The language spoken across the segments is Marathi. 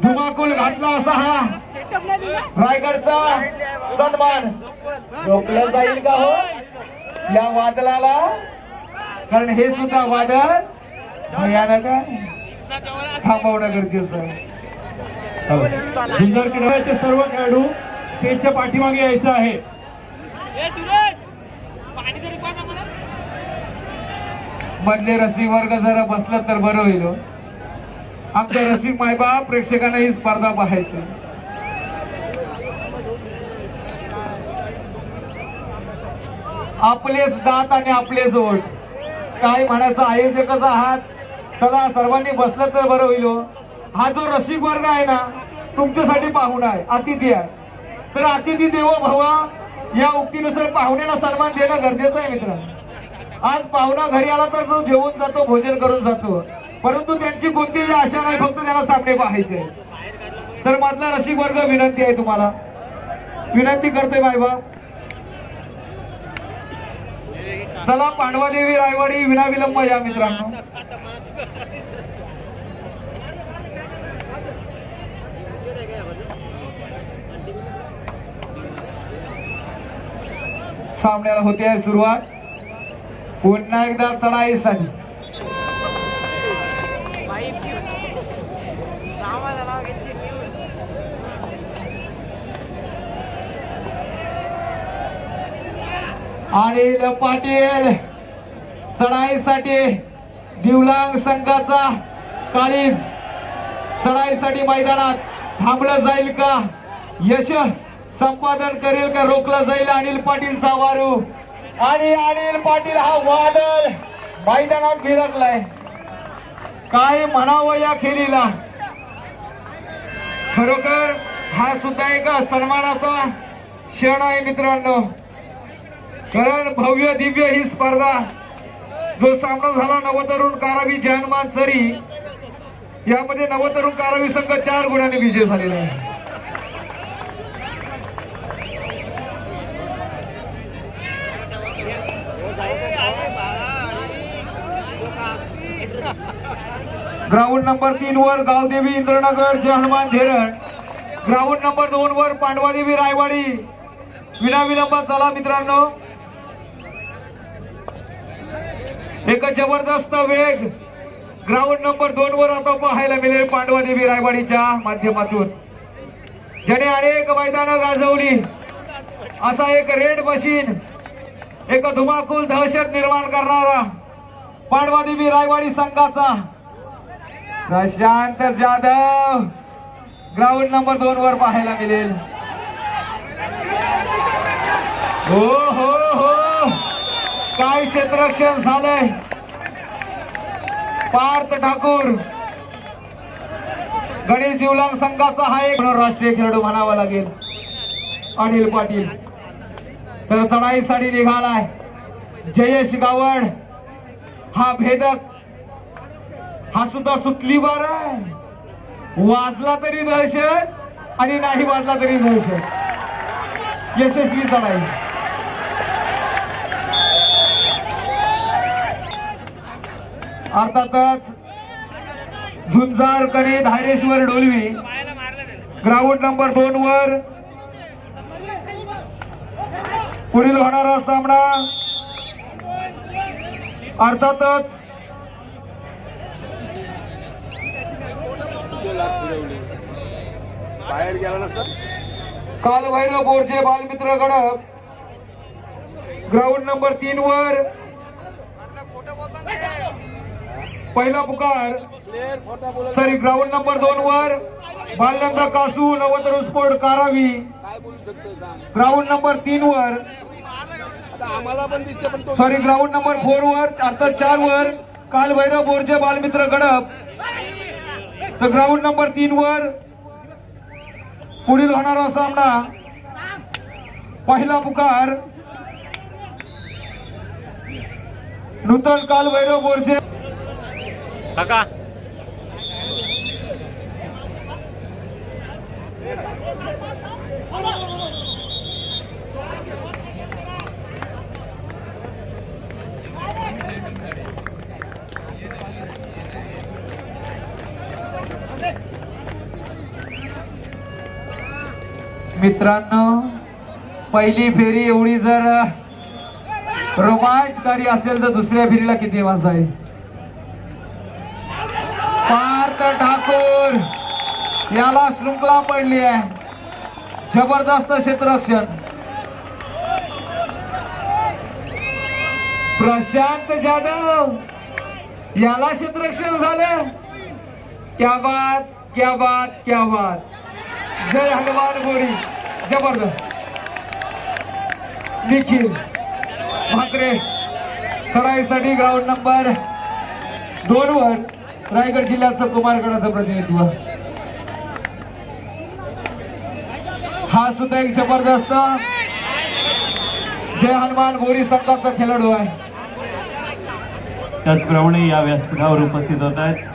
धुमाकूल घातला असा हा रायगडचा सन्मान रोखला जाईल का हो या वादळाला? कारण हे सुद्धा वादळ भयानक थांबवणं गरजेचं आहे. सुंदर क्रीडाचे सर्व खेळाडू स्टेजच्या पाठीमागे यायचं आहे. मधले रसिक वर्ग जरा बसलं तर बरं होईल. आमच्या रसिक मायबाप प्रेक्षकांना ही स्पर्धा पाहायची. आपलेच दात आणि आपलेच ओठ काय म्हणायचं आयोजकाचा हात. चला सर्वांनी बसलं तर बरं होईल. हा जो रसिक वर्ग आहे ना तुमच्यासाठी पाहुणा आहे, अतिथी आहे. तर अतिथी देवो भव या उक्तीनुसार पाहुण्यांना सन्मान देणं गरजेचं आहे मित्र. आज पाहुणा घरी आला तर तो जेवून जातो, भोजन करून जातो, परंतु त्यांची कोणतीही आशा नाही, फक्त त्यांना सामने पाहायचे. तर मधला रसिक वर्ग विनंती आहे तुम्हाला, विनंती करतोय बायबा. चला पांडवादेवी रायवाडी विनाविलंब या मित्रांनो. सामन्याला होते आहे सुरुवात. पुन्हा एकदा चढाईसाठी अनिल पाटील चढाईसाठी दिवलांग संघाचा काळीज चढाईसाठी मैदानात थांबलं जाईल का? यश संपादन करेल का? रोखला जाईल अनिल पाटीलचा वारू. आणि अनिल पाटील हा वादळ मैदानात भिरकलाय. काय म्हणावं या खेळीला. खरोखर हा सुद्धा एक सन्मानाचा क्षण आहे मित्रांनो. कारण भव्य दिव्य ही स्पर्धा जो सामना झाला नवतरुण कारावी जहानमान सरी, यामध्ये नवतरुण कारावी संघ 4 गुणांनी विजय झालेला आहे. ग्राउंड नंबर 3 वर गावदेवी इंद्रनगर जय हनुमान झेरड. ग्राउंड नंबर 2 वर पांडवादेवी रायवाडी विनाविलंब. चला मित्रांनो, एक जबरदस्त वेग ग्राउंड नंबर 2 वर आता पाहायला मिळेल पांडवादेवी रायवाडीच्या माध्यमातून. ज्याने अनेक मैदानं गाजवली असा एक रेड मशीन, एक धुमाकूल दहशत निर्माण करणारा पांडवादेवी रायवाडी संघाचा प्रशांत जाधव ग्राउंड नंबर 2 वर पाहायला मिळेल. हो हो हो, काय क्षेत्ररक्षण झालंय. पार्थ ठाकूर गणेश दिवलांग संघाचा हा एक राष्ट्रीय खेळाडू म्हणावा लागेल अनिल पाटील. तर चढाईसाठी निघालाय जयेश गावड. हा भेदक हा सुद्धा सुटली बार आहे. वाजला तरी दहशत आणि नाही वाजला तरी दहशत. यशस्वी चढाई. अर्थातच झुंजार कडे धायरेश्वर डोलवी ग्राउंड नंबर 2 वर पुढील होणारा सामना. अर्थातच बाहेर गेला नसता. कालभैरव बोरचे बालमित्र गडप ग्राउंड नंबर 3 वर पहिला पुकार. सॉरी, ग्राउंड नंबर 2 वर बालनंदा कासू नवतरुण स्पोर्ट कारावी. ग्राउंड नंबर 3 वर आम्हाला पण दिसते पण तो सॉरी ग्राउंड नंबर 4 वर अर्थात 4 वर कालभैरव बोरचे बालमित्र गडप. तर ग्राउंड नंबर 3 वर पुढील होणारा सामना. पहिला पुकार नूतन कालभैरव बोरचे काका. मित्रांनो, पहिली फेरी एवढी जर रोमांचकारी असेल तर दुसऱ्या फेरीला किती मजा आहे. पार्थ ठाकूर याला शृंखला पडली आहे. जबरदस्त क्षेत्ररक्षण. प्रशांत जाधव याला क्षेत्ररक्षण झालं. क्या बात, क्या बात, क्या बात. जय हनुमान गोरी. जबरदस्त. निखिल म्हात्रे चढाईसाठी ग्राउंड नंबर 2 वर रायगड जिल्ह्याचं कुमारगडाचं प्रतिनिधित्व. हा सुद्धा एक जबरदस्त जय हनुमान गोरी संघाचा खेळाडू आहे. त्याचप्रमाणे या व्यासपीठावर उपस्थित होत आहेत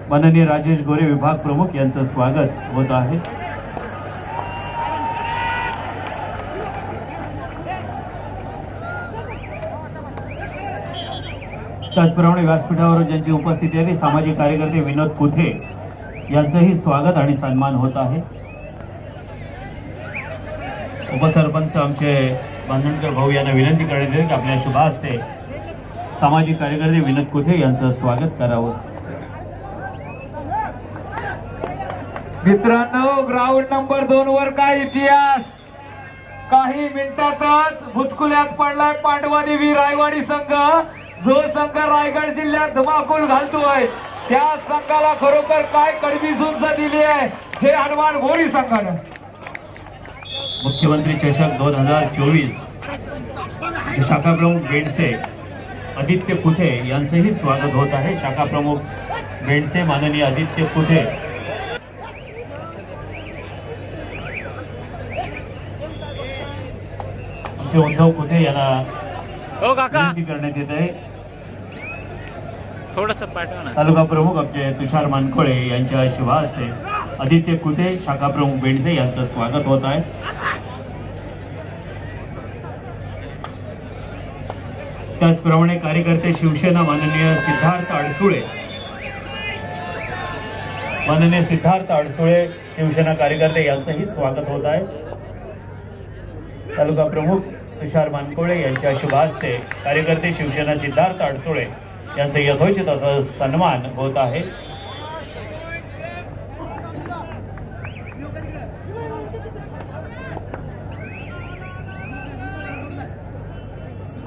माननीय राजेश गोरे विभाग प्रमुख यांचं स्वागत होत आहे. त्याचप्रमाणे व्यासपीठावर ज्यांची उपस्थिती आहे सामाजिक कार्यकर्ते विनोद कुथे यांचंही स्वागत आणि सन्मान होत आहे. उपसरपंच आमचे बांधणकर भाऊ यांना विनंती करण्यात येते की आपल्या शुभ हस्ते सामाजिक कार्यकर्ते विनोद कुथे यांचं स्वागत करावं. मित्रांनो, ग्राउंड नंबर 2 वर काय इतिहास. काही मिनिटातच भुचकुल्यात पडलाय पांडवादेवी रायवाडी संघ. जो संघ रायगड जिल्ह्यात धमाकूल घालतोय त्या संघाला खरोखर काय कडवी झुंज दिली आहे जय हनुमान गोरी संघानं. मुख्यमंत्री चषक 2024 चे शाखा प्रमुख बेंडसे आदित्य कुथे यांचंही स्वागत होत आहे. शाखा प्रमुख बेंडसे माननीय आदित्य कुथे आमचे उद्धव कुथे यांना हो काका, विनंती करण्यात येत आहे. थोडस पाठवा ना. तालुका प्रमुख आमचे तुषार मानकोळे यांच्या शुभ हस्ते आदित्य कुथे शाखा प्रमुख बेंडसे यांचं स्वागत होत आहे. त्याचप्रमाणे कार्यकर्ते शिवसेना माननीय सिद्धार्थ अडसुळे शिवसेना कार्यकर्ते यांचंही स्वागत होत आहे. तालुका प्रमुख तुषार मानकोळे यांच्या शुभ हस्ते कार्यकर्ते शिवसेना सिद्धार्थ अडसुळे यांचं यथोचित असं सन्मान होत आहे.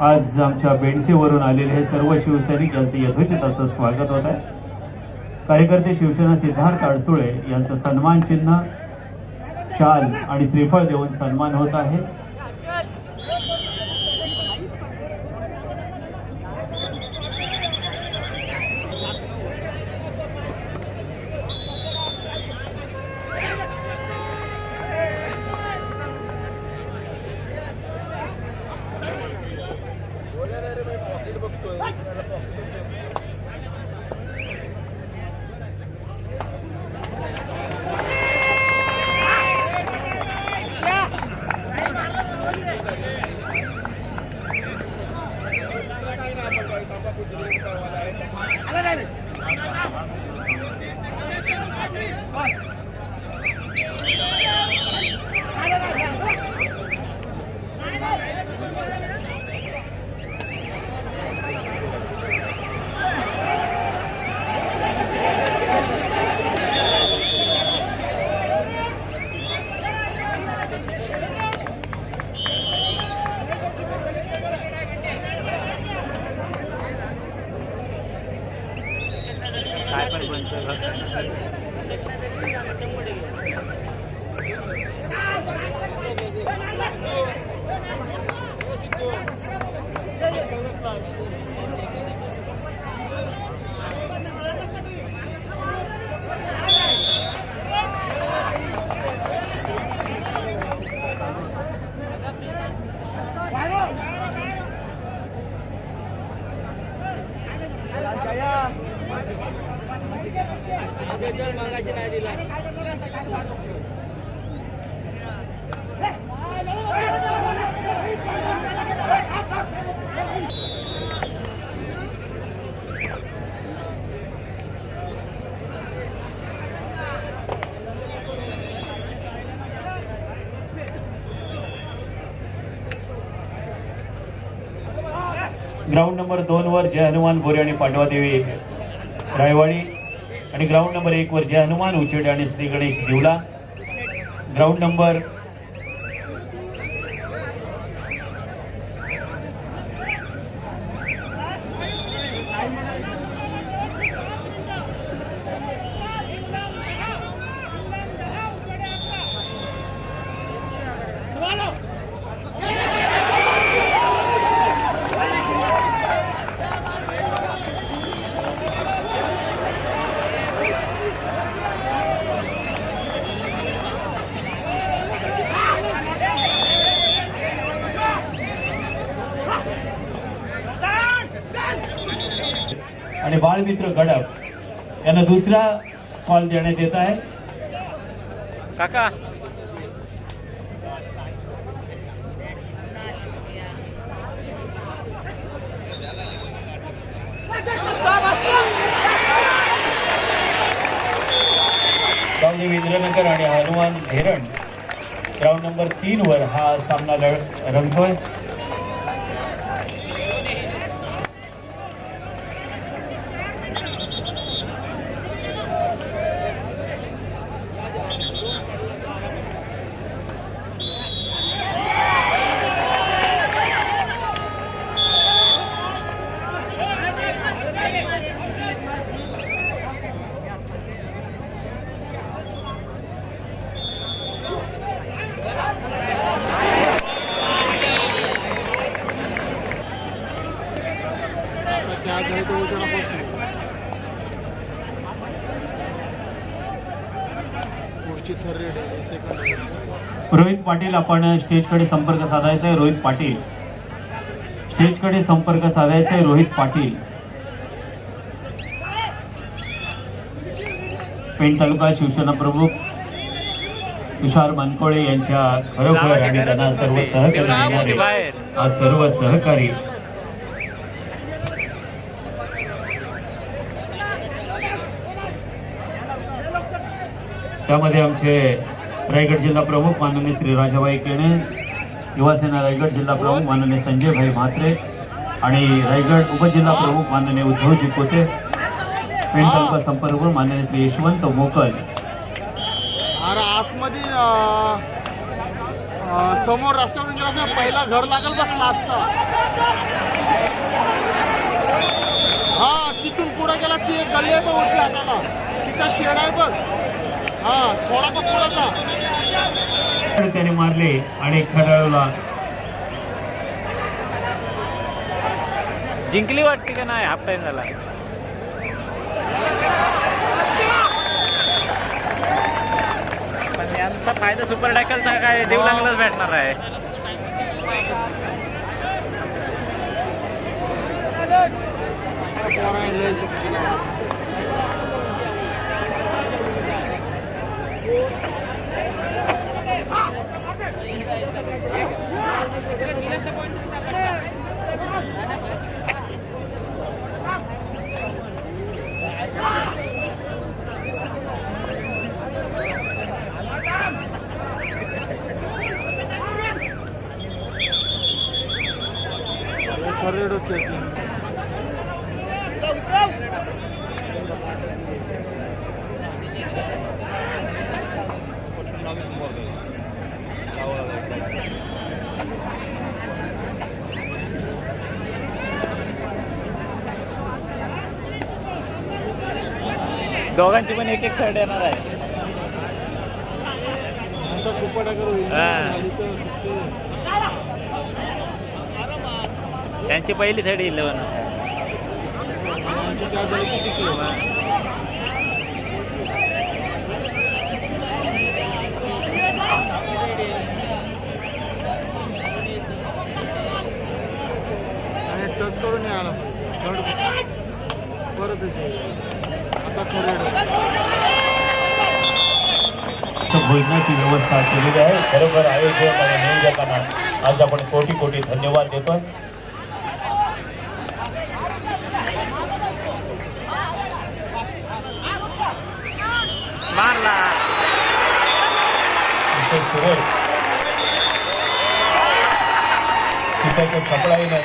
आज आमच्या बेंडसेवरून आलेले हे सर्व शिवसैनिक यांचं यथोचित असं स्वागत होत आहे. कार्यकर्ते शिवसेना सिद्धार्थ अडसुळे यांचं सन्मान चिन्ह, शाल आणि श्रीफळ देऊन सन्मान होत आहे. काय पण बनतोय मागाशी नाही दिला. ग्राउंड नंबर 2 वर जय हनुमान बोरे आणि पांडवादेवी रायवाडी आणि ग्राउंड नंबर 1 वर जय हनुमान उचेडे आणि श्री गणेश दिवला. ग्राउंड नंबर आणि बाळमित्र गडप यांना दुसरा कॉल देण्यात येत आहे. काका गावदेवी इंद्रनगर आणि हनुमान धेरण ग्राउंड नंबर 3 वर हा सामना रंगतोय. रोहित पाटील, आपण स्टेजकडे संपर्क साधायचा आहे. रोहित पाटील स्टेजकडे संपर्क साधायचा आहे. रोहित पाटील पेण तालुका शिवसेना प्रमुख तुषार मनकोळे यांच्या खरोखर आणि त्यांना सर्व सहकारी देणारे आज सर्व सहकारी त्यामध्ये आमचे रायगड जिल्हा प्रमुख माननीय श्री राजाबाई केणे, युवासेना रायगड जिल्हा प्रमुख माननीय संजय भाई म्हात्रे आणि रायगड उपजिल्हा प्रमुख माननीय उद्धवजी कोते, पेण तालुका संपर्क माननीय श्री यशवंत मोकल. अरे आतमध्ये समोर रस्त्यावरून गेला पहिला घर लागल बस लाभचा. हा तिथून पुढे गेलास की एक गल्ली आहे बघ उजव्या हाताला, तिथं शेड आहे बघ. हा थोडासा पुढे जा. त्याने मारले आणि खडावला. जिंकली वाटते का नाही? हाफ टाइम झाला. पण यांचा फायदा सुपर टॅकलचा काय देवलांगलाच भेटणार आहे. दोघांची पण एक थर्ड येणार आहे. सुपर टॅकर होईल. त्यांची पहिली 11 टच करून आला परत आता भोजनाची व्यवस्था केलेली आहे. खरोखर आयोजक आणि नियोजकांना आज आपण कोटी कोटी धन्यवाद देतोय. मारला सुरेश तिच्याच्या कपडाही नाही